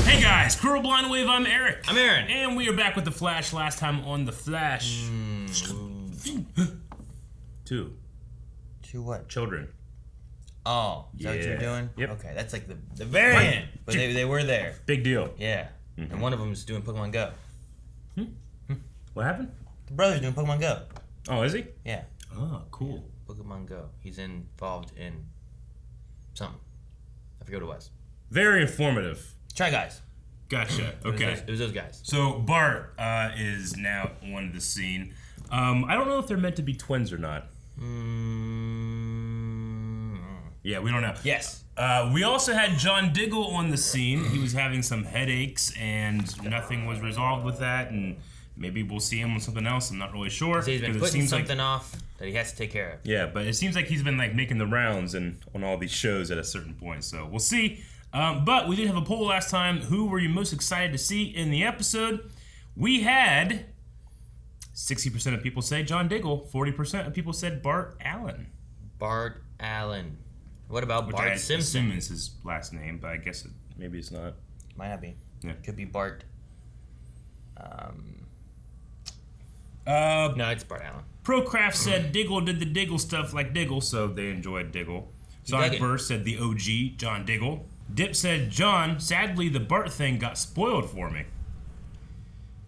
Hey guys, Cruel Blind Wave, I'm Eric. I'm Aaron. And we are back with The Flash. Last time on The Flash. Two what? children. Oh, is that what you're Yeah. doing? Yep. Okay, that's like the variant. But they were there. Big deal. Yeah. Mm-hmm. And one of them is doing Pokemon Go. What happened? The brother's doing Pokemon Go. Oh, is he? Yeah. Oh, cool. Pokemon Go. He's involved in something. I forget what it was. Very informative. Try Guys. Gotcha. Okay. It was those guys. So Bart is now on the scene. I don't know if they're meant to be twins or not. Yeah, we don't know. Yes. We also had John Diggle on the scene. He was having some headaches, and nothing was resolved with that. And maybe we'll see him on something else. I'm not really sure. So he's been putting something off that he has to take care of. Yeah, but it seems like he's been like making the rounds and on all these shows at a certain point. So we'll see. But we did have a poll last time. Who were you most excited to see in the episode? We had 60% of people say John Diggle. 40% of people said Bart Allen. Bart Allen. What about Which Bart I Simpson? assume is his last name, but I guess maybe it's not. Might not be. Yeah. Could be Bart. No, No, it's Bart Allen. Procraft said Diggle did the Diggle stuff like Diggle, so they enjoyed Diggle. Sonic Burst said the OG, John Diggle. Dip said, John, sadly the Bart thing got spoiled for me.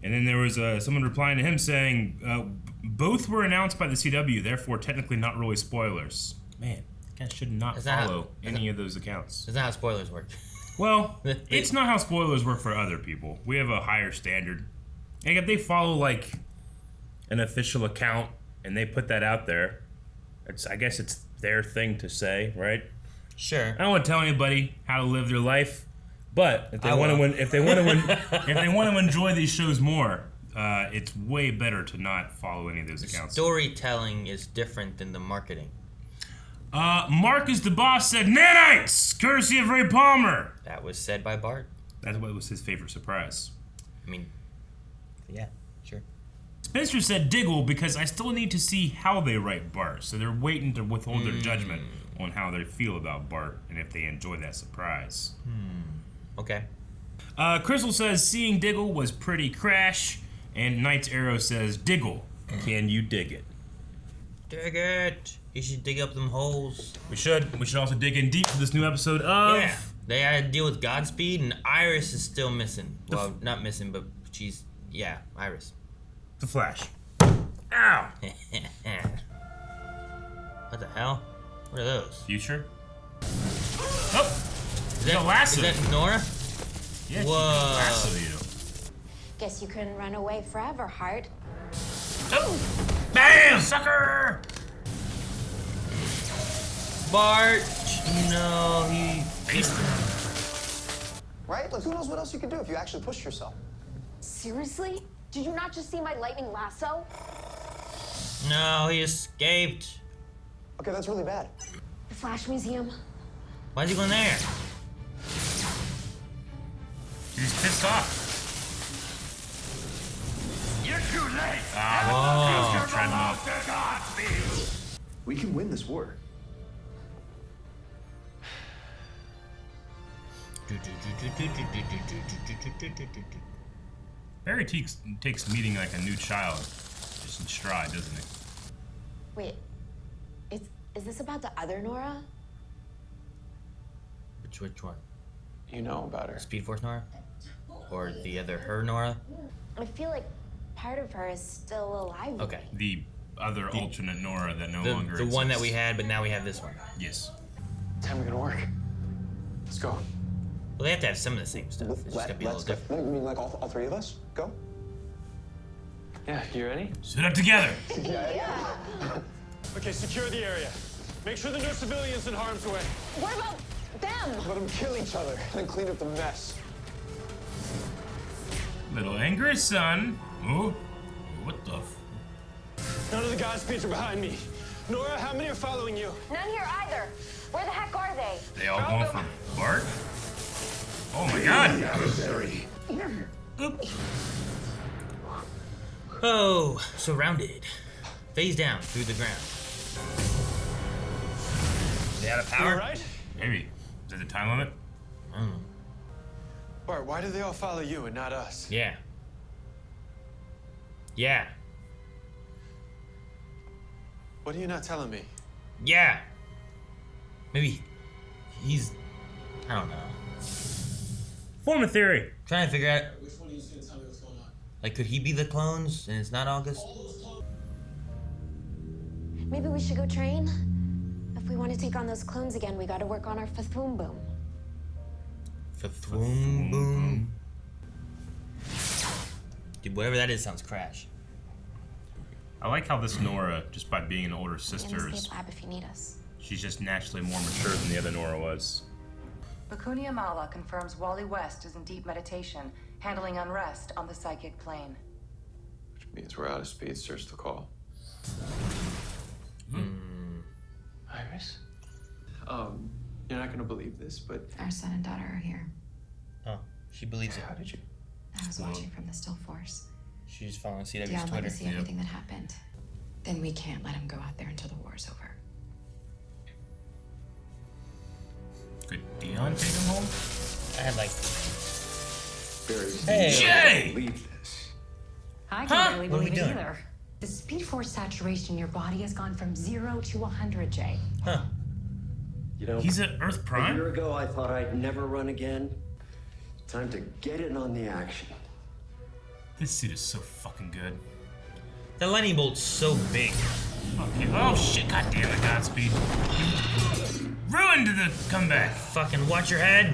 And then there was someone replying to him saying, both were announced by the CW, therefore technically not really spoilers. Man, you guys should not follow any of those accounts. That's not how spoilers work. Well, it's not how spoilers work for other people. We have a higher standard. And if they follow, like, an official account and they put that out there, I guess it's their thing to say, right? Sure. I don't want to tell anybody how to live their life, but if they want to enjoy these shows more, it's way better to not follow any of those accounts. Storytelling is different than the marketing. Marcus the Boss said nanites, courtesy of Ray Palmer. That was said by Bart. That's what was his favorite surprise. I mean, yeah, sure. Spencer said Diggle because I still need to see how they write Bart, so they're waiting to withhold their judgment on how they feel about Bart and if they enjoy that surprise. Okay. Crystal says seeing Diggle was pretty crash, and Knight's Arrow says Diggle, can you dig it? Dig it. You should dig up them holes. We should also dig in deep for this new episode of... Yeah. They had to deal with Godspeed, and Iris is still missing. Well, not missing, but she's... Yeah, Iris. The Flash. Ow! What the hell? What are those? Future? Oh! Is that lasso. Is that Nora? Yeah, Whoa. lasso you. Guess you couldn't run away forever, Heart. Oh! Bam! Sucker! Bart! No, he... Faced him. Right? Like, who knows what else you could do if you actually pushed yourself? Seriously? Did you not just see my lightning lasso? No, he escaped. Okay, that's really bad. The Flash Museum. Why is he going there? He's pissed off. You're too late. Ah, trying to off. We can win this war. Barry takes meeting like a new child, just in stride, doesn't he? Wait, is this about the other Nora? Which one? You know about her. Speed Force Nora? Or the other her Nora? I feel like part of her is still alive. Okay. The other alternate Nora that no longer The exists. one that we had, but now we have this one. Yes. Time gonna work. Let's go. Well, they have to have some of the same stuff. It's just gonna be a little different. You mean like all three of us? Go? Yeah, you ready? Sit up together. Yeah. Okay, secure the area. Make sure there are no civilians in harm's way. What about them? Let them kill each other and clean up the mess. Little angry son. Oh, what the f... None of the Godspeeds are behind me. Nora, how many are following you? None here either. Where the heck are they? They all going for Bart? Oh my god! Oops. Oh, surrounded. Phase down through the ground. They out of You power? all right? Maybe. Is that the time limit? I don't know. Bart, why do they all follow you and not us? Yeah. Yeah. What are you not telling me? Yeah. Maybe he's... I don't know. Form a theory. Trying to figure out... Which one of you is going to tell me what's going on? Like, could he be the clones and it's not August? Maybe we should go train? If we want to take on those clones again, we gotta work on our Fathoom Boom. Fathoom boom. Dude, whatever that is sounds crash. I like how this Nora, just by being an older In sister, the escape lab if you need us. she's just naturally more mature than the other Nora was. Bakuni Amala confirms Wally West is in deep meditation, handling unrest on the psychic plane. Which means we're out of speedsters to call. Iris? You're not gonna believe this, but Our son and daughter are here. Oh, she believes it. how did you? I was watching from the still force. She's following CW's Dion let me Twitter. see everything that happened. Then we can't let him go out there until the war's over. Could Dion take him home? I had like... Barry, Hey! Jay! believe this. I Huh? can't really What are we believe it doing? either. The speed force saturation in your body has gone from 0 to 100, Jay. Huh. You know, He's at Earth a year Prime? ago I thought I'd never run again. Time to get in on the action. This suit is so fucking good. The lightning bolt's so big. Okay. Oh shit, god damn it, Godspeed. Ruined the comeback. Fucking watch your head.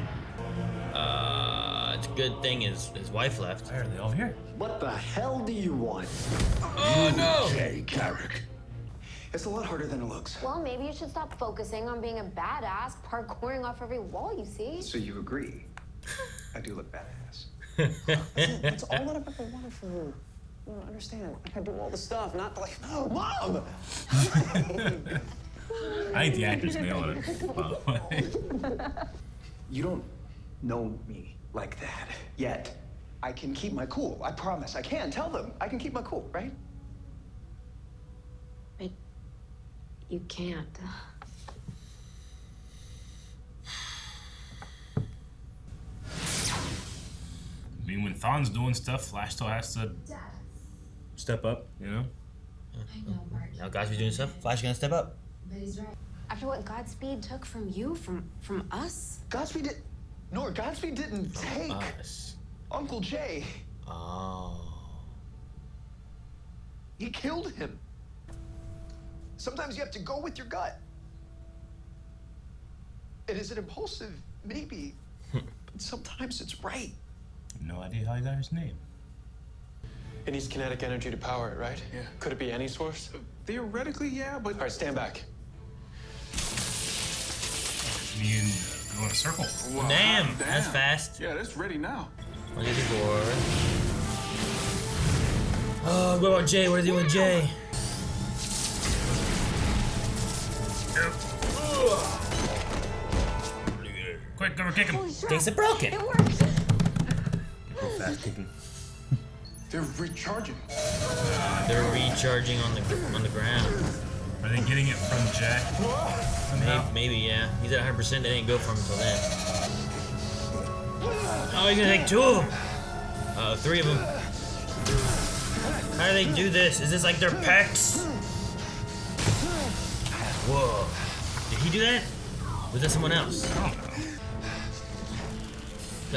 It's a good thing his wife left. Why are they all here? What the hell do you want? Oh no! Jay Garrick. It's a lot harder than it looks. Well, maybe you should stop focusing on being a badass, parkouring off every wall you see. So you agree? I do look badass. That's all that I've ever wanted from you. You don't understand. I do all the stuff, not like, Mom! I think the actor's nailing it. By the way. You don't know me like that yet. I can keep my cool. I promise. I can. Tell them. I can keep my cool, right? But you can't. I mean, when Thawne's doing stuff, Flash still has to step up, you know? I know, Mark. Now Godspeed's doing stuff. Flash gonna step up. But he's right. After what Godspeed took from you, from us? Godspeed did. No, Godspeed didn't take Us. Uncle Jay. Oh. He killed him. Sometimes you have to go with your gut. It is an impulsive, maybe, but sometimes it's right. No idea how he got his name. It needs kinetic energy to power it, right? Yeah. Could it be any source? Theoretically, yeah, but All right, stand back. Me and go in a circle. Damn, that's fast. Yeah, that's ready now. 184. Oh, what about Jay? What are they doing with Jay? Quick, go kick him. Holy shit. Things are broken. It worked. Go fast kicking. They're recharging. They're recharging on the ground. Are they getting it from Jack? Maybe, yeah. He's at 100%. They didn't go for him until then. Oh, he's gonna take 2 of them. 3 of them. How do they do this? Is this like their pecs? Whoa. Did he do that? Was that someone else? I don't know.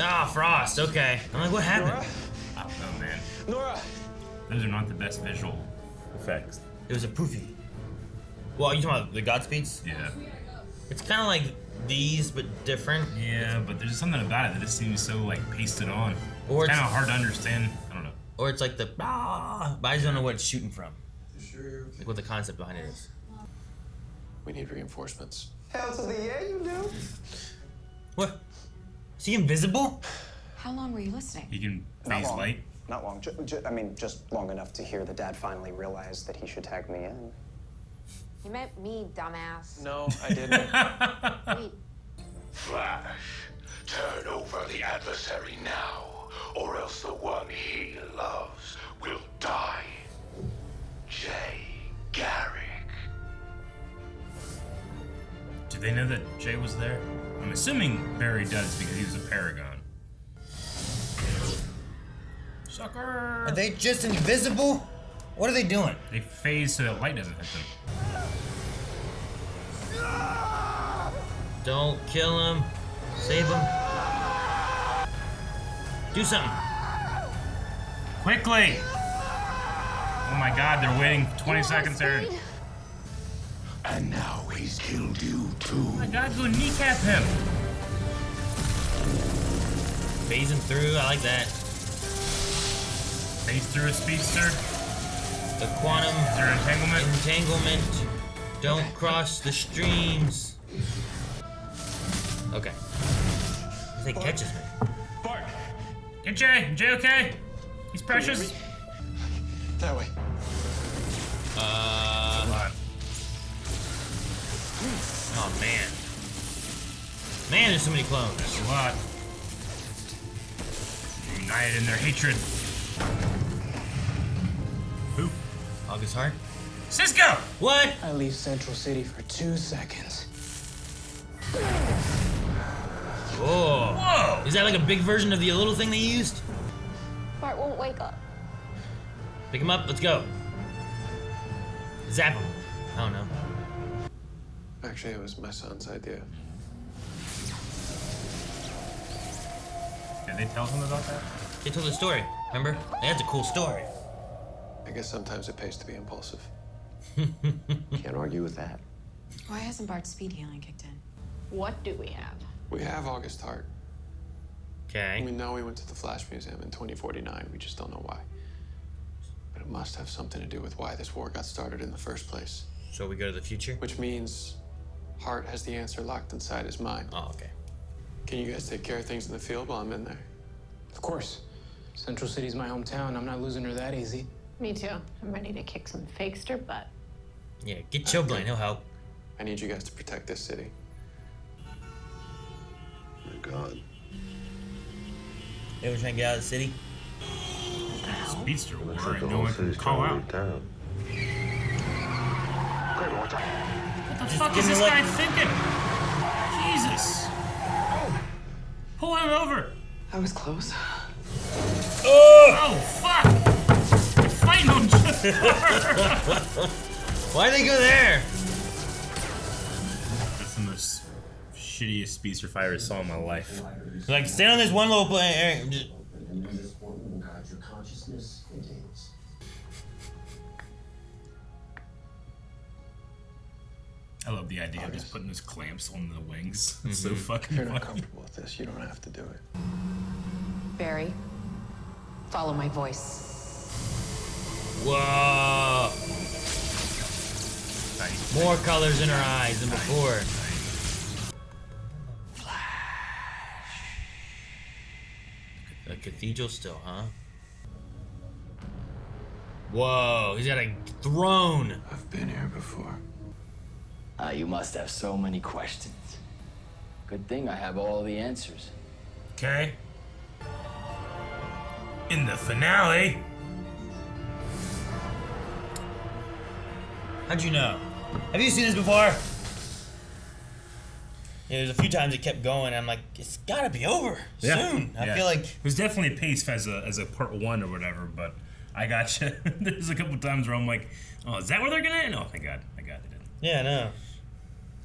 Ah, Frost. Okay. I'm like, what happened? I don't know, man. Nora! Those are not the best visual effects. It was a poofy. Well, you talking about the Godspeeds? Yeah. It's kind of like these, but different. Yeah, but there's something about it that just seems so, like, pasted on. Or It's it's- kind of hard to understand. I don't know. Or it's like the but I just don't know what it's shooting from. Like what the concept behind it is. We need reinforcements. Hell to the yeah, you do. What? Is he invisible? How long were you listening? You can Not phase long. light. Not long. I mean, just long enough to hear the dad finally realize that he should tag me in. You meant me, dumbass. No, I didn't. Wait, Flash, turn over the adversary now, or else the one he loves will die. Jay Garrick. Do they know that Jay was there? I'm assuming Barry does because he was a Paragon. Sucker! Are they just invisible? What are they doing? They phase so that light doesn't hit them. Don't kill him. Save him. Do something. Quickly! Oh my god, they're waiting 20 seconds there. And now he's killed you too. Oh my god, go kneecap him! Phase him through. I like that. Phase through a speedster. The quantum Is there entanglement? entanglement. Don't cross the streams. Okay. I think catches me. Bart! Get Jay! Jay okay? He's precious. That way. Come on. Oh man. Man, there's so many clones. That's a lot. United in their hatred. Who? August Hart. Cisco! What? I leave Central City for 2 seconds. Whoa. Whoa! Is that like a big version of the little thing they used? Bart won't wake up. Pick him up. Let's go. Zap him. I don't know. Actually, it was my son's idea. Did they tell him about that? They told the story. Remember? That's a cool story. I guess sometimes it pays to be impulsive. Can't argue with that. Why hasn't Bart's speed healing kicked in? What do we have? We have August Hart. Okay. We know he went to the Flash Museum in 2049. We just don't know why. But it must have something to do with why this war got started in the first place. So we go to the future? Which means Hart has the answer locked inside his mind. Oh, okay. Can you guys take care of things in the field while I'm in there? Of course. Central City's my hometown. I'm not losing her that easy. Me too. I'm ready to kick some fakester butt. Yeah, get Chillblain. He'll help. I need you guys to protect this city. My God. They were trying to get out of the city? Speedster war, Looks like and the no whole one can city's call trying to out. leave town. What the fuck is this guy thinking? Jesus! Pull him over! I was close. Oh, fuck! They're fighting on each other! Why'd they go there? That's the most shittiest speedster fighter I saw in my life. Like, stand on this one little area. Just... I love the idea of just putting those clamps on the wings. It's so If fucking you're not funny. comfortable with this, you don't have to do it. Barry, follow my voice. Whoa. Nice. More colors in her eyes than before. The cathedral still, huh? Whoa, he's got a throne. I've been here before. You must have so many questions. Good thing I have all the answers. Okay. In the finale. How'd you know? Have you seen this before? Yeah, there's a few times it kept going. I'm like, it's gotta be over soon. I feel like it was definitely a pace as a part one or whatever, but I got you. There's a couple times where I'm like, oh, is that where they're gonna end? Oh, thank God, they didn't. yeah, no.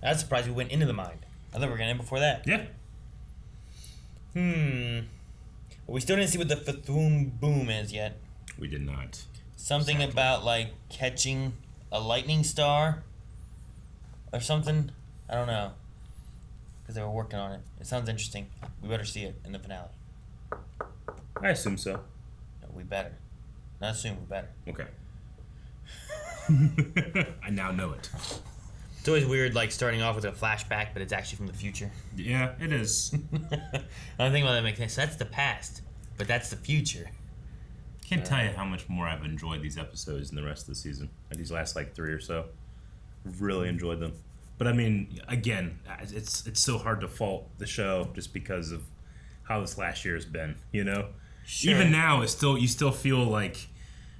I was surprised we went into the mind. I thought we were gonna end before that. Yeah. But we still didn't see what the Fathum boom is yet. We did not. Something about like catching a lightning star or something. I don't know. Because they were working on it. It sounds interesting. We better see it in the finale. I assume so. No, we better. Not assume, we better. Okay. I now know it. It's always weird, like, starting off with a flashback, but it's actually from the future. Yeah, it is. I don't think about that makes sense. That's the past, but that's the future. Can't tell you how much more I've enjoyed these episodes in the rest of the season. Like these last like 3 or so. Really enjoyed them. But I mean, again, it's so hard to fault the show just because of how this last year has been, you know? Sure. Even now, you still feel like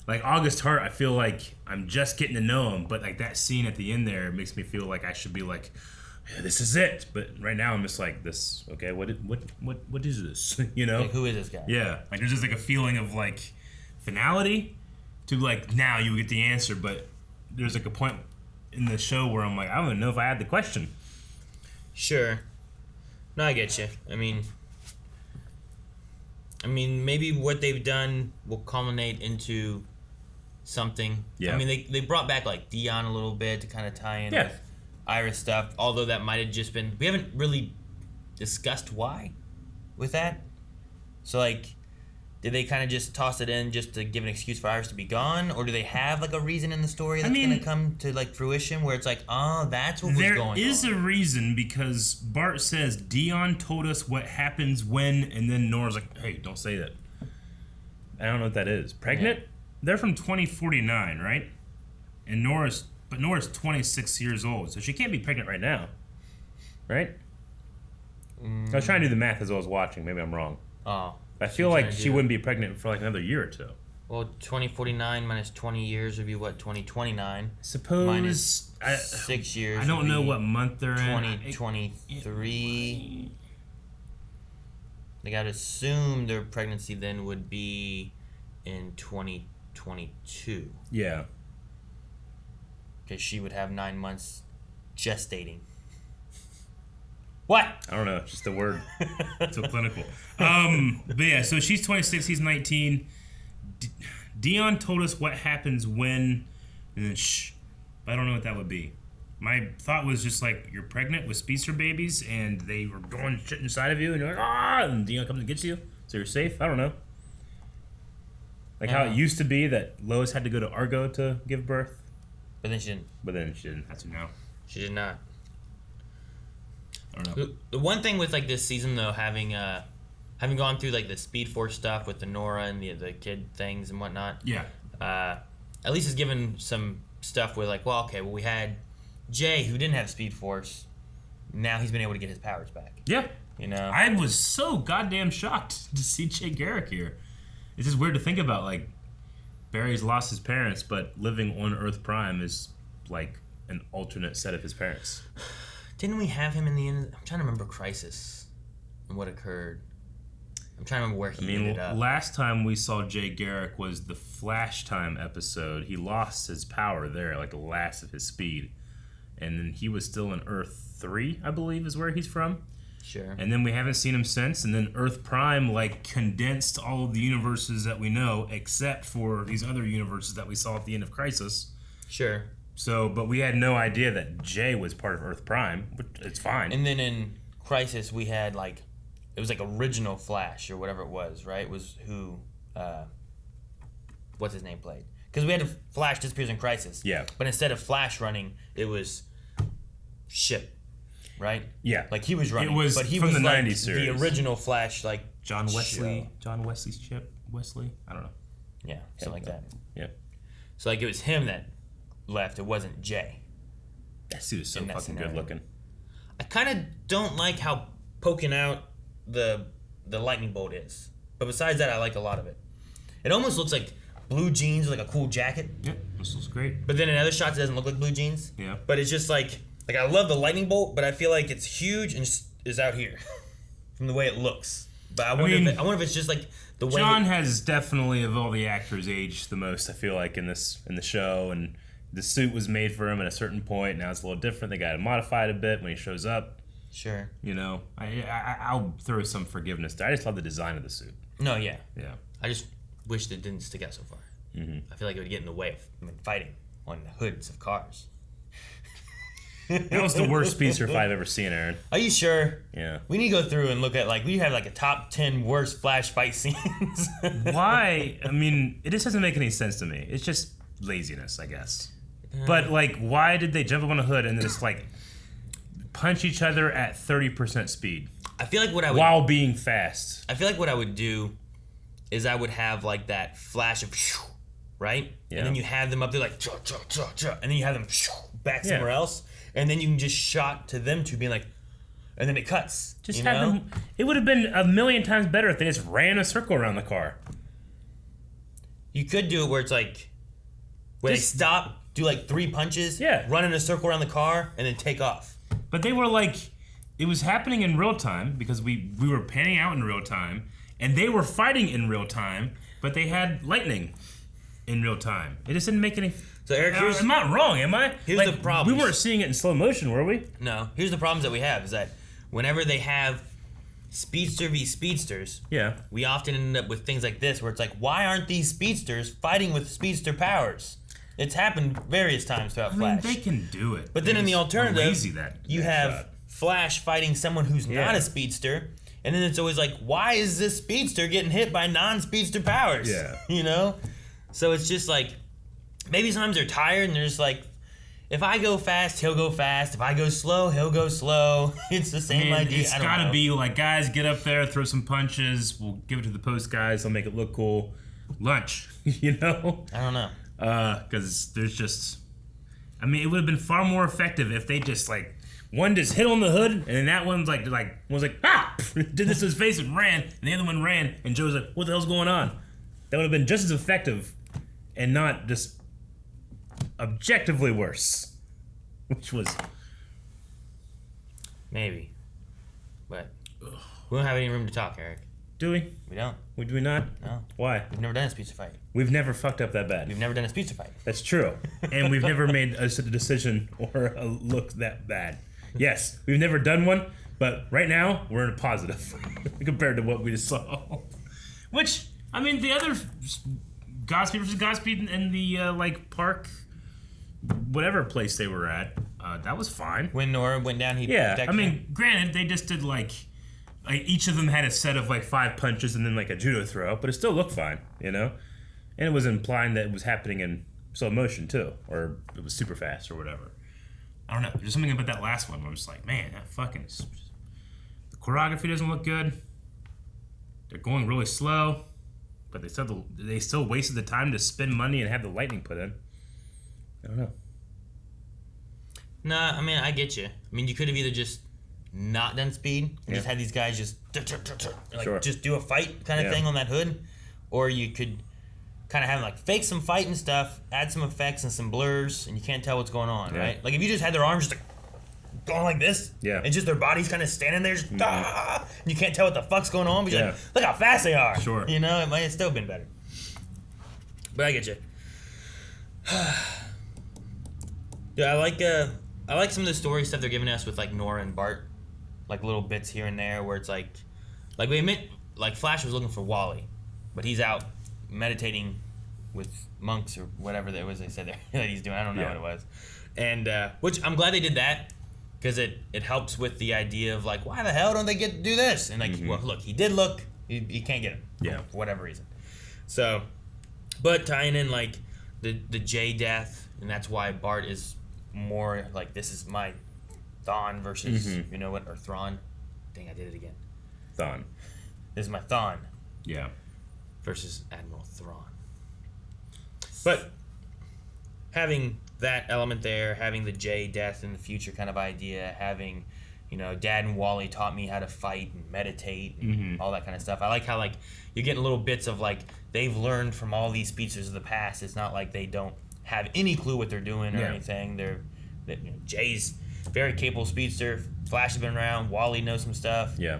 August Hart, I feel like I'm just getting to know him, but like that scene at the end there makes me feel like I should be like, yeah, this is it. But right now I'm just like, this, okay, what is this? You know? Like, who is this guy? Yeah. Like there's just like a feeling of like, finality to like now you get the answer, but there's like a point in the show where I'm like, I don't even know if I had the question. Sure. No, I get you. I mean, maybe what they've done will culminate into something. Yeah. I mean, they brought back like Dion a little bit to kind of tie in with Iris stuff. Although that might have just been, we haven't really discussed why with that. So like, did they kind of just toss it in just to give an excuse for Iris to be gone, or do they have like a reason in the story that's gonna come to like fruition where it's like, oh, that's what was going on? There is a reason, because Bart says Dion told us what happens when, and then Nora's like, hey, don't say that. I don't know what that is. Pregnant? Yeah. They're from 2049, right? And Nora's 26 years old, so she can't be pregnant right now, right? I was trying to do the math as I was watching. Maybe I'm wrong. Oh. I feel like she wouldn't be pregnant for like another year or two. Well, 2049 minus 20 years would be what? 2029. Suppose minus 6 years. I don't know what month they're in. 2023. Like, I'd assume their pregnancy then would be in 2022. Yeah. Because she would have 9 months gestating. What? I don't know. It's just a word. It's so clinical. But yeah, so she's 26, he's 19. Dion told us what happens when, and then I don't know what that would be. My thought was just like, you're pregnant with speedster babies, and they were doing shit inside of you, and you're like, and Dion comes and gets you, so you're safe. I don't know. Like how it used to be that Lois had to go to Argo to give birth. But then she didn't. That's now. She did not. I don't know. The one thing with like this season though, having gone through like the Speed Force stuff with the Nora and the kid things and whatnot. Yeah. At least it's given some stuff where like, well, okay, well we had Jay who didn't have Speed Force. Now he's been able to get his powers back. Yeah. You know. I was so goddamn shocked to see Jay Garrick here. It's just weird to think about, like, Barry's lost his parents, but living on Earth Prime is like an alternate set of his parents. Didn't we have him in the end? I'm trying to remember Crisis and what occurred. I'm trying to remember where he ended up. Last time we saw Jay Garrick was the Flash Time episode. He lost his power there, like the last of his speed. And then he was still in Earth 3, I believe, is where he's from. Sure. And then we haven't seen him since. And then Earth Prime, like, condensed all of the universes that we know, except for these other universes that we saw at the end of Crisis. Sure. So, but we had no idea that Jay was part of Earth Prime, which it's fine. And then in Crisis, we had like, it was like original Flash or whatever it was, right? Was who, what's his name played? Because we had Flash disappears in Crisis. Yeah. But instead of Flash running, it was Ship, right? Yeah. Like he was running. It was but he from was the like 90s series. The original Flash, like John Wesley's Chip? Wesley? I don't know. Yeah, something like that. Yeah. So like it was him that left. It wasn't Jay. That suit is so fucking scenario. good looking. I kind of don't like how poking out the lightning bolt is. But besides that, I like a lot of it. It almost looks like blue jeans with like a cool jacket. Yep, this looks great. But then in other shots, it doesn't look like blue jeans. Yeah. But it's just like I love the lightning bolt, but I feel like it's huge and just is out here from the way it looks. But I wonder if it's just like the way John has definitely, of all the actors, aged the most, I feel like, in the show, and the suit was made for him at a certain point. Now it's a little different. They got it modified a bit when he shows up. Sure. You know, I'll throw some forgiveness there. I just love the design of the suit. No, yeah. Yeah. I just wish that it didn't stick out so far. Mm-hmm. I feel like it would get in the way of fighting on the hoods of cars. That was the worst speedster fight I've ever seen, Aaron. Are you sure? Yeah. We need to go through and look at, we have a top 10 worst Flash fight scenes. Why? I mean, it just doesn't make any sense to me. It's just laziness, I guess. But, why did they jump up on a hood and just, punch each other at 30% speed? I feel like what I would... While being fast. I feel like what I would do is I would have, that flash of... Right? Yeah. And then you have them up there, and then you have them back somewhere else. And then you can just shot to them two being and then it cuts. Just have them. It would have been a million times better if they just ran a circle around the car. You could do it where it's where they stop, do 3 punches, run in a circle around the car, and then take off. But they were it was happening in real time because we were panning out in real time, and they were fighting in real time. but they had lightning in real time. It just didn't make any. So Eric, I'm not wrong, am I? Here's the problem. We weren't seeing it in slow motion, were we? No. Here's the problems that we have is that whenever they have speedster v speedsters, we often end up with things like this where it's like, why aren't these speedsters fighting with speedster powers? It's happened various times throughout Flash. They can do it. But then in the alternative, you have Flash fighting someone who's not a speedster, and then it's always like, why is this speedster getting hit by non-speedster powers? Yeah. You know? So it's just like, maybe sometimes they're tired and they're just like, if I go fast, he'll go fast. If I go slow, he'll go slow. It's the same idea. It's gotta be like, guys, get up there, throw some punches. We'll give it to the post guys. They'll make it look cool. Lunch, you know? I don't know. Because there's just, I mean, it would have been far more effective if they just like, one just hit on the hood, and then that one's like was like, ah, did this to his face and ran, and the other one ran, and Joe's like, what the hell's going on? That would have been just as effective, and not just objectively worse, which was maybe, but we don't have any room to talk, Eric. Do we? We don't. Do we not? No. Why? We've never done a speedster fight. We've never fucked up that bad. We've never done a speedster fight. That's true. And we've never made a decision or a look that bad. Yes, we've never done one, but right now, we're in a positive compared to what we just saw. Which, I mean, the other Godspeed versus Godspeed in the, park, whatever place they were at, that was fine. When Nora went down, he I mean, granted, they just did, each of them had a set of 5 punches and then a judo throw, but it still looked fine, you know? And it was implying that it was happening in slow motion too, or it was super fast or whatever. I don't know. There's something about that last one where I'm just like, man, that fucking, the choreography doesn't look good. They're going really slow, but they still wasted the time to spend money and have the lightning put in. I don't know. Nah, I mean, I get you. I mean, you could have either just not done speed and just had these guys just just do a fight kind of thing on that hood, or you could kind of have them fake some fight and stuff, add some effects and some blurs, and you can't tell what's going on, right? If you just had their arms just going like this, and just their bodies kind of standing there, just and you can't tell what the fuck's going on, but you're like, look how fast they are. Sure. You know, it might have still been better. But I get you. Dude, I like some of the story stuff they're giving us with Nora and Bart. Little bits here and there where it's we admit Flash was looking for Wally, but he's out meditating with monks or whatever that was they said there that he's doing. I don't know what it was, and which I'm glad they did that because it helps with the idea of why the hell don't they get to do this? And well, look, he did look, he can't get him, for whatever reason. So, but tying in the J death, and that's why Bart is more this is my Thawne versus, you know what, or Thrawn. Dang, I did it again. Thawne. This is my Thawne. Yeah. Versus Admiral Thrawn. But having that element there, having the J death in the future kind of idea, having, Dad and Wally taught me how to fight and meditate and all that kind of stuff. I like how, you're getting little bits of, they've learned from all these speedsters of the past. It's not like they don't have any clue what they're doing or anything. Jay's very capable speedster. Flash has been around. Wally knows some stuff. Yeah.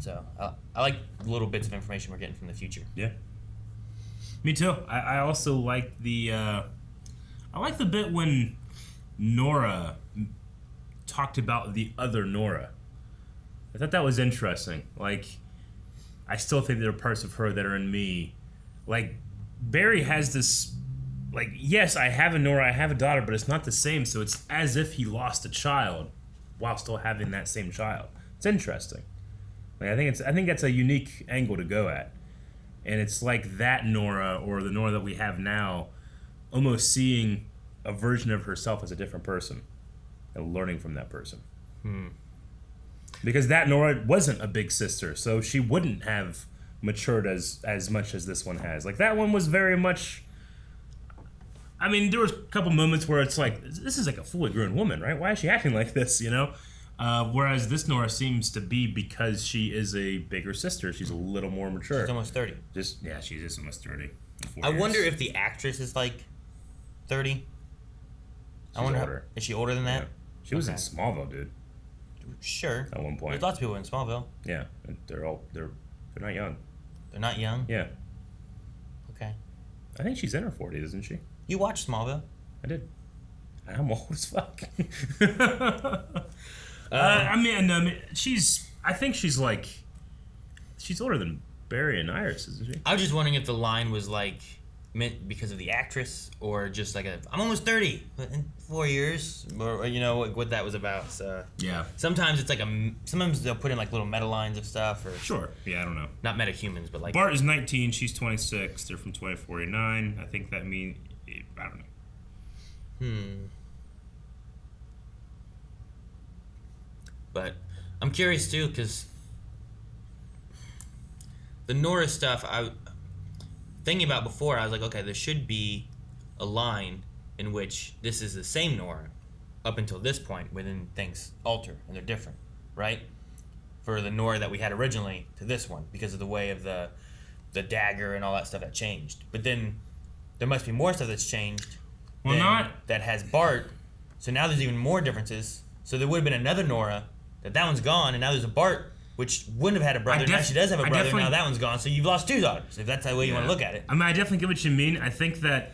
So I like little bits of information we're getting from the future. Yeah. Me too. I also like the bit when Nora talked about the other Nora. I thought that was interesting. I still think there are parts of her that are in me. Barry has this. Yes, I have a Nora, I have a daughter, but it's not the same. So it's as if he lost a child while still having that same child. It's interesting. I think that's a unique angle to go at, and it's that Nora or the Nora that we have now, almost seeing a version of herself as a different person, and learning from that person. Because that Nora wasn't a big sister, so she wouldn't have matured as much as this one has. That one was very much. I mean, there was a couple moments where it's this is a fully grown woman, right? Why is she acting like this, you know? Whereas this Nora seems to be, because she is a bigger sister, she's a little more mature. She's almost 30. She is almost 30. I wonder if the actress is 30. I wonder. Older. Is she older than that? Yeah. She was in Smallville, dude. Sure. At one point. There's lots of people in Smallville. Yeah, they're not young. They're not young? Yeah. Okay. I think she's in her 40s, isn't she? You watched Smallville? I did. I'm old as fuck. I think she's like, she's older than Barry and Iris, isn't she? I was just wondering if the line was like meant because of the actress or just like I'm almost 30 in 4 years, or you know what that was about. So yeah, sometimes it's like sometimes they'll put in like little meta lines of stuff or sure. Yeah, I don't know. Not metahumans, but like Bart is 19, she's 26. They're from 2049. I think that means I don't know. But I'm curious too because the Nora stuff thinking about before, I was like, okay, there should be a line in which this is the same Nora up until this point, when then things alter and they're different, right? For the Nora that we had originally to this one, because of the way of the dagger and all that stuff that changed. But then there must be more stuff that's changed. Well, that has Bart. So now there's even more differences. So there would have been another Nora. That one's gone, and now there's a Bart, which wouldn't have had a brother. Now she does have a brother. Now that one's gone. So you've lost two daughters, if that's the way you want to look at it. I mean, I definitely get what you mean. I think that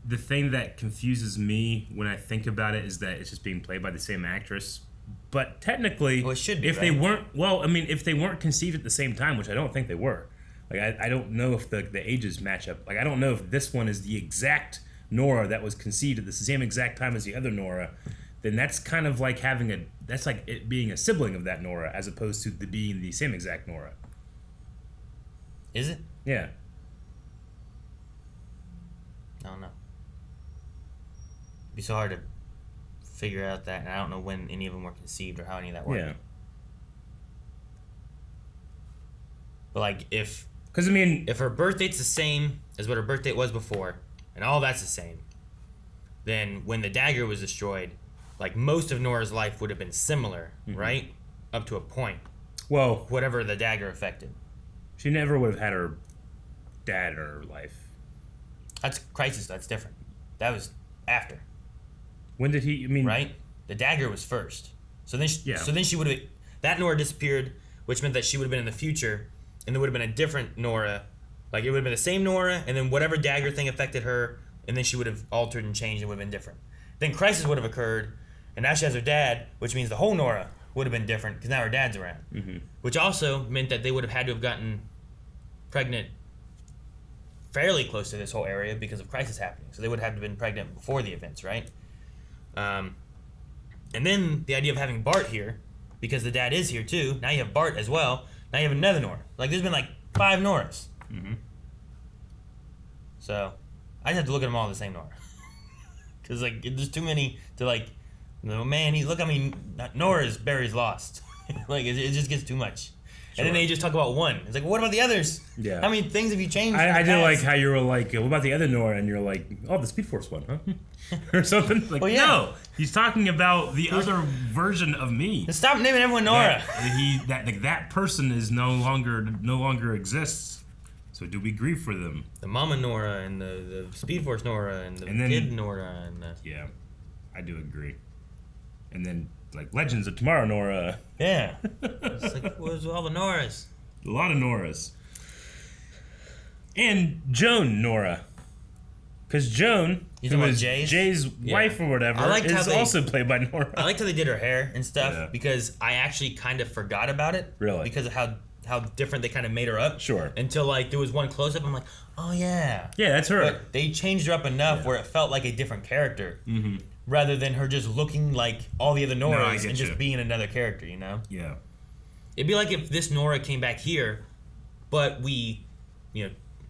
the thing that confuses me when I think about it is that it's just being played by the same actress. But technically, it should be, if they weren't, if they weren't conceived at the same time, which I don't think they were. Like, I don't know if the ages match up. Like, I don't know if this one is the exact Nora that was conceived at the same exact time as the other Nora. Then that's kind of like that's like it being a sibling of that Nora, as opposed to being the same exact Nora. Is it? Yeah. I don't know. It'd be so hard to figure out that, and I don't know when any of them were conceived or how any of that worked. Yeah. But like if her birth date's the same as what her birth date was before, and all that's the same, then when the dagger was destroyed, like most of Nora's life would have been similar, right? Up to a point. Well, whatever the dagger affected. She never would have had her dad in her life. That's Crisis. That's different. That was after. When did he? I mean, right? The dagger was first. So then, she would have. That Nora disappeared, which meant that she would have been in the future, and there would have been a different Nora. Like it would have been the same Nora, and then whatever dagger thing affected her, and then she would have altered and changed and would have been different. Then Crisis would have occurred, and now she has her dad, which means the whole Nora would have been different because now her dad's around. Which also meant that they would have had to have gotten pregnant fairly close to this whole area because of Crisis happening. So they would have been pregnant before the events, right? And then the idea of having Bart here, because the dad is here too. Now you have Bart as well. Now you have another Nora. Like there's been like 5 Noras. So I just have to look at them all the same Nora. Because like there's too many to like, man, Nora is Barry's lost. Like it just gets too much. Sure. And then they just talk about one. It's like, well, what about the others? Yeah. How many things have you changed? I did like how you were like, what about the other Nora? And you're like, oh, the Speed Force one, huh? Or something. Like, no, he's talking about the other version of me. Stop naming everyone Nora. That person is no longer exists. So do we grieve for them? The Mama Nora and the Speed Force Nora and the kid Nora and yeah, I do agree. And then like Legends of Tomorrow Nora. Yeah. It's like where's all the Noras? A lot of Noras. And Joan Nora. Because Joan, who was Jay's wife or whatever, is also played by Nora. I liked how they did her hair and stuff because I actually kind of forgot about it. Really? Because of how different they kind of made her up. Sure. Until like there was one close up, I'm like, oh yeah. Yeah, that's her. But they changed her up enough where it felt like a different character. Rather than her just looking like all the other Noras and just being another character, you know? Yeah. It'd be like if this Nora came back here, but we,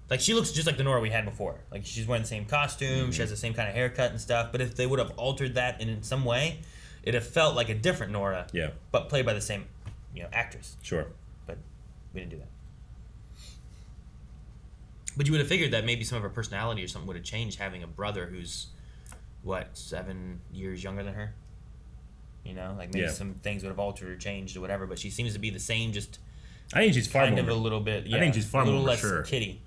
like she looks just like the Nora we had before. Like she's wearing the same costume, she has the same kind of haircut and stuff. But if they would have altered that in some way, it'd have felt like a different Nora. Yeah. But played by the same, actress. Sure. But we didn't do that. But you would have figured that maybe some of her personality or something would have changed having a brother who's 7 years younger than her, like maybe some things would have altered or changed or whatever, but she seems to be the same, just I think she's far kind more of a little bit I think she's far a little more less mature. kitty.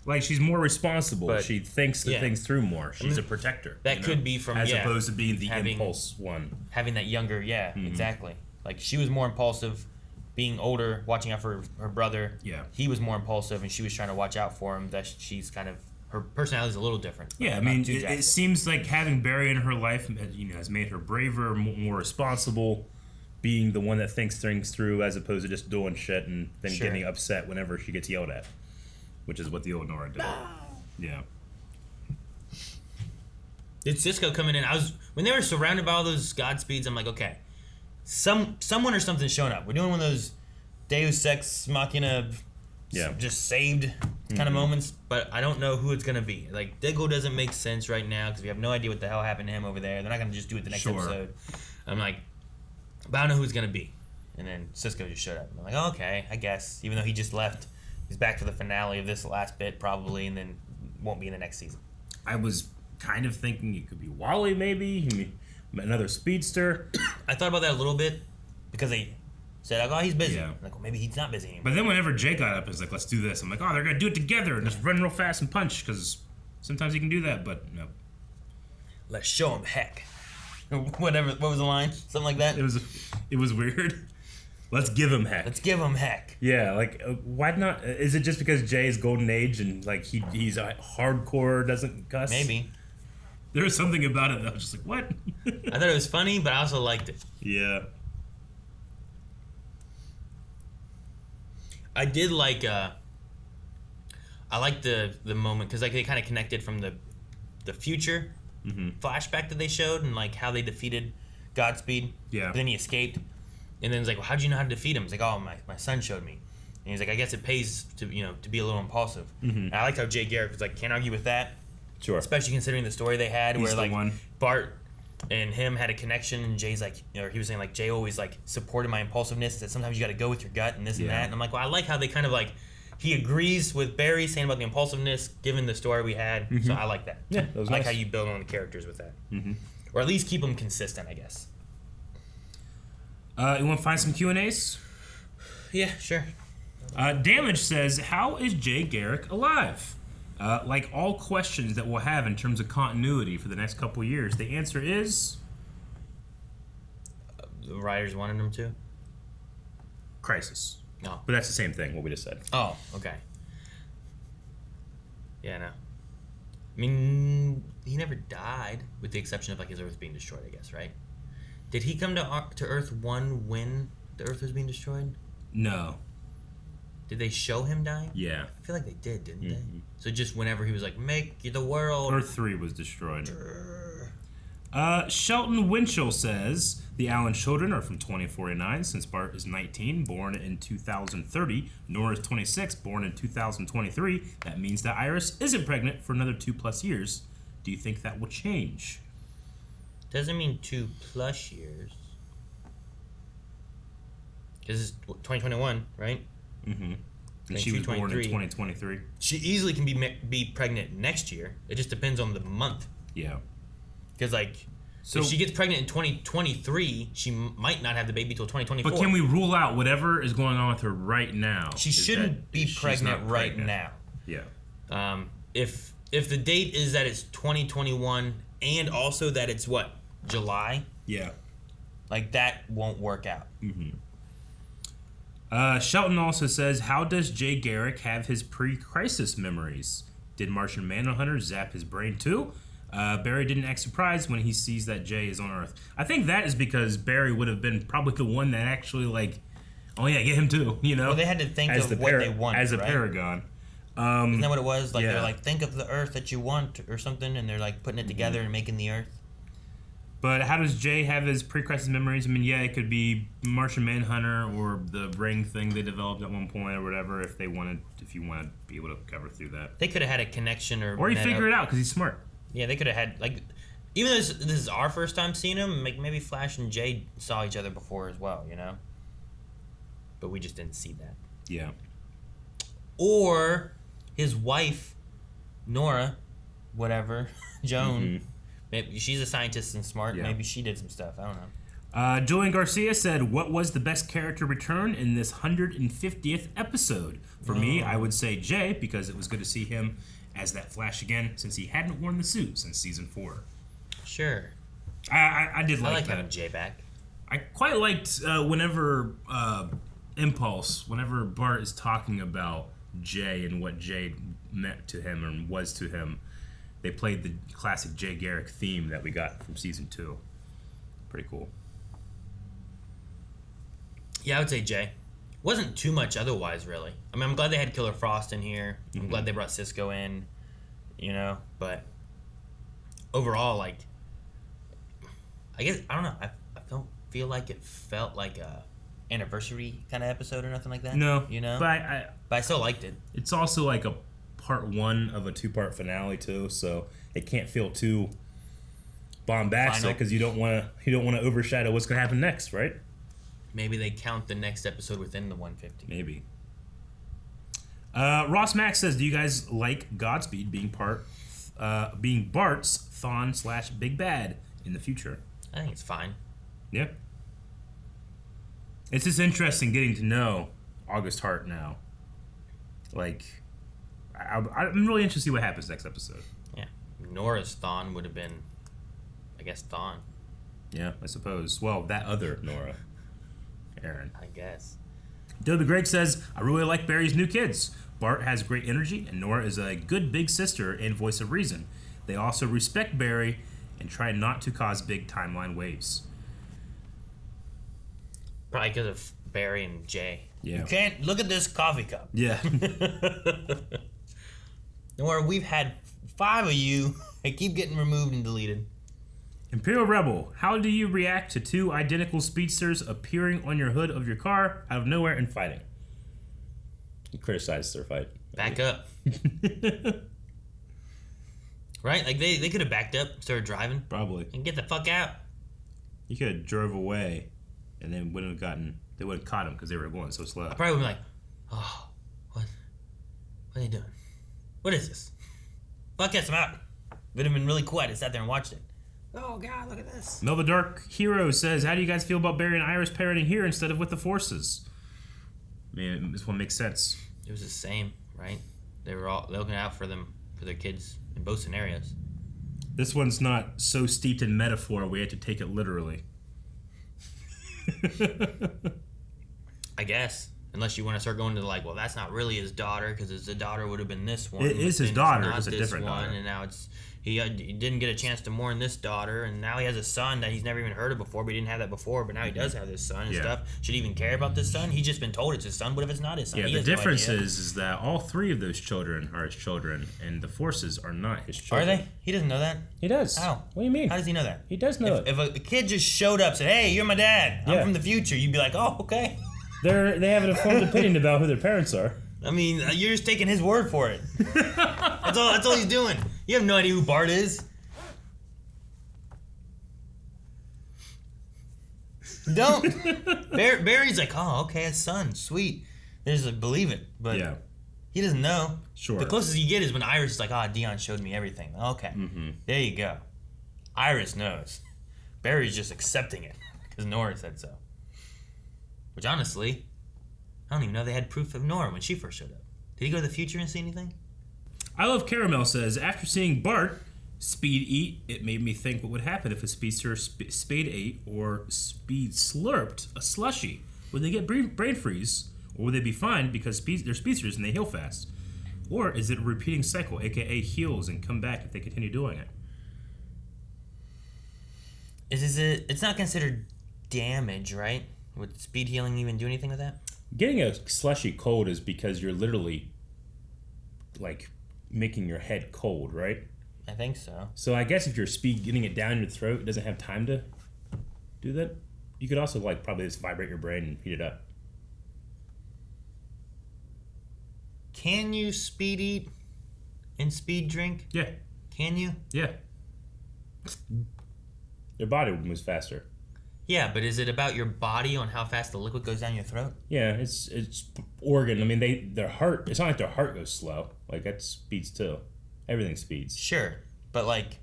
Like she's more responsible, but, she thinks the things through more, she's a protector, that could be from as opposed to being the impulse one, having that younger exactly, like she was more impulsive being older, watching out for her brother. Yeah. He was more impulsive, and she was trying to watch out for him. That she's kind of, her personality is a little different. Yeah, I mean, it seems like having Barry in her life, has made her braver, more responsible, being the one that thinks things through as opposed to just doing shit and then getting upset whenever she gets yelled at, which is what the old Nora did. Yeah. Did Cisco coming in? When they were surrounded by all those Godspeeds, I'm like, okay, someone or something's showing up. We're doing one of those Deus Ex Machina, just saved kind of moments, but I don't know who it's gonna be. Like, Diggle doesn't make sense right now because we have no idea what the hell happened to him over there. They're not gonna just do it the next episode. I'm like, but I don't know who it's gonna be. And then Cisco just showed up. I'm like, oh, okay, I guess. Even though he just left, he's back for the finale of this last bit probably, and then won't be in the next season. I was kind of thinking it could be Wally, maybe another speedster. I thought about that a little bit because they said, "Oh, he's busy." I'm like, well, maybe he's not busy anymore. But then whenever Jay got up, it's like, "Let's do this." I'm like, "Oh, they're gonna do it together and just run real fast and punch," because sometimes you can do that, but no. Let's show him heck. Whatever. What was the line? Something like that. It was weird. Let's give him heck. Let's give him heck. Yeah, like why not? Is it just because Jay is golden age and like he's a hardcore, doesn't cuss? Maybe. There was something about it that I was just like, what? I thought it was funny, but I also liked it. Yeah. I did like. I liked the moment because like they kind of connected from the future flashback that they showed and like how they defeated Godspeed. Yeah. But then he escaped, and then it's like, well, how did you know how to defeat him? It's like, oh, my son showed me. And he's like, I guess it pays to be a little impulsive. And I liked how Jay Garrick was like, can't argue with that. Sure. Especially considering the story they had, He's where like one. Bart and him had a connection, and Jay's like, he was saying like Jay always like supported my impulsiveness. That sometimes you got to go with your gut and this and that. And I'm like, well, I like how they kind of like he agrees with Barry saying about the impulsiveness, given the story we had. So I like that. Yeah, that was I like nice. how you build on the characters with that, or at least keep them consistent, I guess. You want to find some Q&As? Yeah, sure. Damage says, how is Jay Garrick alive? Like all questions that we'll have in terms of continuity for the next couple years, the answer is... The writers wanted him to? Crisis. No. But that's the same thing, what we just said. Oh, okay. Yeah, no. I mean, he never died, with the exception of like his Earth being destroyed, I guess, right? Did he come to Earth 1 when the Earth was being destroyed? No. Did they show him dying? Yeah. I feel like they did, didn't they? So just whenever he was like, make the world... Earth 3 was destroyed. Shelton Winchell says, the Allen children are from 2049, since Bart is 19, born in 2030. Nora is 26, born in 2023. That means that Iris isn't pregnant for another 2+ years. Do you think that will change? Doesn't mean 2+ years. Because it's 2021, right? Mm-hmm. And she was born in 2023. She easily can be pregnant next year. It just depends on the month. Yeah. Because, like, if she gets pregnant in 2023, she might not have the baby till 2024. But can we rule out whatever is going on with her right now? She shouldn't be pregnant right now. Yeah. If the date is that it's 2021 and also that it's what, July? Yeah. Like, that won't work out. Mm-hmm. Shelton also says, how does Jay Garrick have his pre-crisis memories? Did Martian Manhunter zap his brain too? Barry didn't act surprised when he sees that Jay is on Earth. I think that is because Barry would have been probably the one that actually like, oh yeah, get him too, you know? Well, they had to think of what they wanted, as a right? paragon. Isn't that what it was? Like, yeah. they're like, think of the Earth that you want or something, and they're like putting it together and making the Earth. But how does Jay have his pre-crisis memories? I mean, yeah, it could be Martian Manhunter or the ring thing they developed at one point or whatever. If you want to be able to cover through that, they could have had a connection or he figured it out because he's smart. Yeah, they could have had like, even though this is our first time seeing him, maybe Flash and Jay saw each other before as well, you know. But we just didn't see that. Yeah. Or his wife, Nora, whatever, Joan. Mm-hmm. Maybe she's a scientist and smart. Yeah. Maybe she did some stuff. I don't know. Julian Garcia said, what was the best character return in this 150th episode? For me, I would say Jay, because it was good to see him as that Flash again, since he hadn't worn the suit since season 4. Sure. I did like that. I like having Jay back. I quite liked whenever impulse whenever Bart is talking about Jay and what Jay meant to him and was to him. They played the classic Jay Garrick theme that we got from season 2. Pretty cool. Yeah, I would say Jay. Wasn't too much otherwise, really. I mean, I'm glad they had Killer Frost in here. I'm glad they brought Cisco in, you know. But overall, like, I guess, I don't know. I don't feel like it felt like a anniversary kind of episode or nothing like that. No. You know? But I still liked it. It's also like a part 1 of a 2-part finale, too. So it can't feel too bombastic because you don't want to overshadow what's going to happen next, right? Maybe they count the next episode within the 150. Maybe. Ross Max says, do you guys like Godspeed being Bart's Thawne / Big Bad in the future? I think it's fine. Yeah. It's just interesting getting to know August Hart now. Like, I'm really interested to see what happens next episode. Yeah. Nora's Thawne would have been, I guess, Thawne. Yeah, I suppose. Well, that other Nora. Aaron. I guess. Dobie Greg says, I really like Barry's new kids. Bart has great energy, and Nora is a good big sister and voice of reason. They also respect Barry and try not to cause big timeline waves. Probably because of Barry and Jay. Yeah. You can't look at this coffee cup. Yeah. Nora, we've had 5 of you. They keep getting removed and deleted. Imperial Rebel, how do you react to 2 identical speedsters appearing on your hood of your car out of nowhere and fighting? You criticized their fight. Back up. Right? Like, they could have backed up, started driving. Probably. And get the fuck out. You could have drove away and then wouldn't have caught them because they were going so slow. I probably would be like, oh, what are they doing? What is this? Fuck yes, I'm out. Would have been really quiet. I sat there and watched it. Oh, God, look at this. Melba Dark Hero says, how do you guys feel about Barry and Iris parroting here instead of with the Forces? I mean, this one makes sense. It was the same, right? They were all looking out for them, for their kids in both scenarios. This one's not so steeped in metaphor we had to take it literally. I guess. Unless you want to start going to like, well, that's not really his daughter because his daughter would have been this one. It is his daughter, it's a different one, daughter. And now he didn't get a chance to mourn this daughter, and now he has a son that he's never even heard of before, but he didn't have that before, but now he does have this son and stuff. Should he even care about this son? He's just been told it's his son. What if it's not his son? Yeah, he the difference is that all 3 of those children are his children, and the Forces are not his children. Are they? He doesn't know that? He does. How? What do you mean? How does he know that? He does know it. If a kid just showed up and said, hey, you're my dad, I'm from the future, you'd be like, oh, okay. They have an informed opinion about who their parents are. I mean, you're just taking his word for it. That's all he's doing. You have no idea who Bart is. Don't. Barry's like, oh, okay, his son, sweet. They just like, believe it, but he doesn't know. Sure. The closest you get is when Iris is like, Dion showed me everything. Okay, there you go. Iris knows. Barry's just accepting it because Nora said so. Which honestly, I don't even know they had proof of Nora when she first showed up. Did he go to the future and see anything? I Love Caramel says, after seeing Bart speed eat, it made me think what would happen if a speedster spade ate or speed slurped a slushie. Would they get brain freeze, or would they be fine because they're speedsters and they heal fast? Or is it a repeating cycle, aka heals and come back if they continue doing it? It's not considered damage, right? Would speed healing even do anything with that? Getting a slushy cold is because you're literally like making your head cold, right? I think so. So I guess if you're getting it down your throat, it doesn't have time to do that. You could also like probably just vibrate your brain and heat it up. Can you speed eat and speed drink? Yeah. Can you? Yeah. Your body moves faster. Yeah, but is it about your body on how fast the liquid goes down your throat? Yeah, it's organ. I mean, their heart. It's not like their heart goes slow. Like that speeds too. Everything speeds. Sure, but like,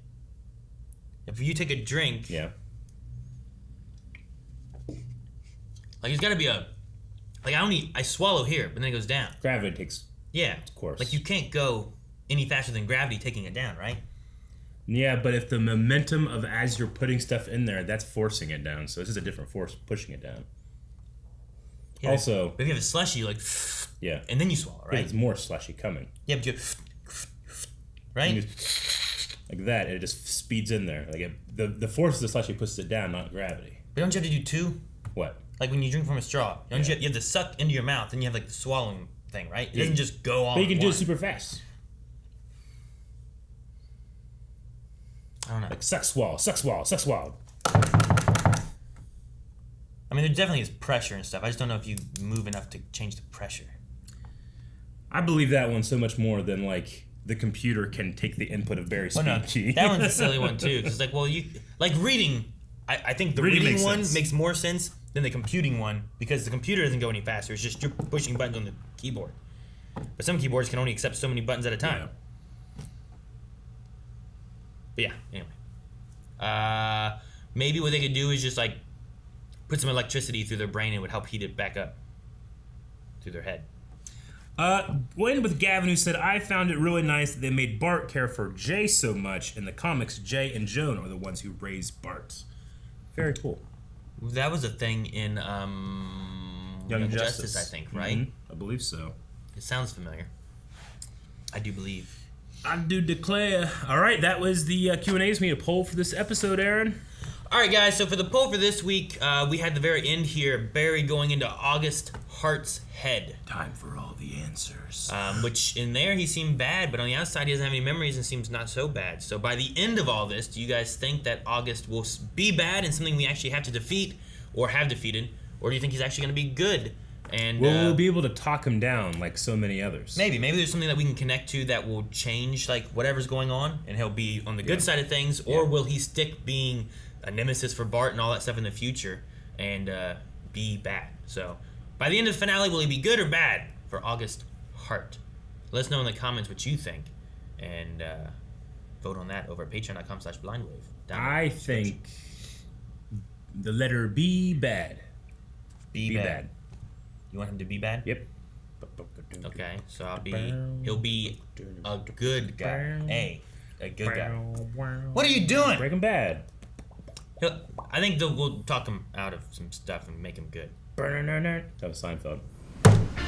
if you take a drink, yeah. Like there's got to be a, like I swallow here, but then it goes down. Gravity takes. Yeah, of course. Like you can't go any faster than gravity taking it down, right? Yeah, but if the momentum of as you're putting stuff in there, that's forcing it down. So this is a different force pushing it down. Yeah, also, if you have a slushy, like, yeah, and then you swallow, right? There's more slushy coming. Yeah, but you, right? Like that, and it just speeds in there. Like the force of the slushy pushes it down, not gravity. But don't you have to do two? What? Like when you drink from a straw, don't you have to suck into your mouth, and you have like the swallowing thing, right? It doesn't just go all. But you can do it super fast. I don't know. Like suck, swallow, suck, swallow, suck, swallow. I mean, there definitely is pressure and stuff. I just don't know if you move enough to change the pressure. I believe that one so much more than like the computer can take the input of Barry's speech. That one's a silly one too. Because like, well, you like reading. I think the reading one makes more sense than the computing one because the computer doesn't go any faster. It's just you're pushing buttons on the keyboard. But some keyboards can only accept so many buttons at a time. Yeah. But yeah, anyway. Maybe what they could do is just like put some electricity through their brain and it would help heat it back up through their head. We'll end with Gavin, who said, I found it really nice that they made Bart care for Jay so much. In the comics, Jay and Joan are the ones who raised Bart. Very cool. That was a thing in Young Justice, I think, right? Mm-hmm. I believe so. It sounds familiar. I do believe. I do declare. All right, that was the Q&As. We need a poll for this episode, Aaron. All right, guys, so for the poll for this week, we had the very end here, Barry going into August Hart's head. Time for all the answers. Which in there he seemed bad, but on the outside he doesn't have any memories and seems not so bad. So by the end of all this, do you guys think that August will be bad and something we actually have to defeat or have defeated? Or do you think he's actually going to be good? And we'll be able to talk him down like so many others. Maybe there's something that we can connect to that will change like whatever's going on and he'll be on the good side of things, or will he stick being a nemesis for Bart and all that stuff in the future and be bad? So by the end of the finale, will he be good or bad for August Hart? Let us know in the comments what you think and vote on that over at patreon.com/blindwave. I think the letter B, bad. Be bad. You want him to be bad? Yep. Okay, so he'll be a good guy. A good guy. What are you doing? Breaking Bad. I think we'll talk him out of some stuff and make him good. That was Seinfeld.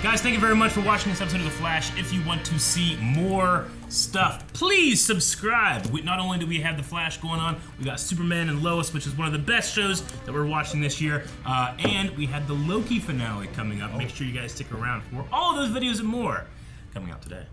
Guys, thank you very much for watching this episode of The Flash. If you want to see more stuff, please subscribe. Not only do we have The Flash going on, we got Superman and Lois, which is one of the best shows that we're watching this year. And we had the Loki finale coming up. Make sure you guys stick around for all of those videos and more coming out today.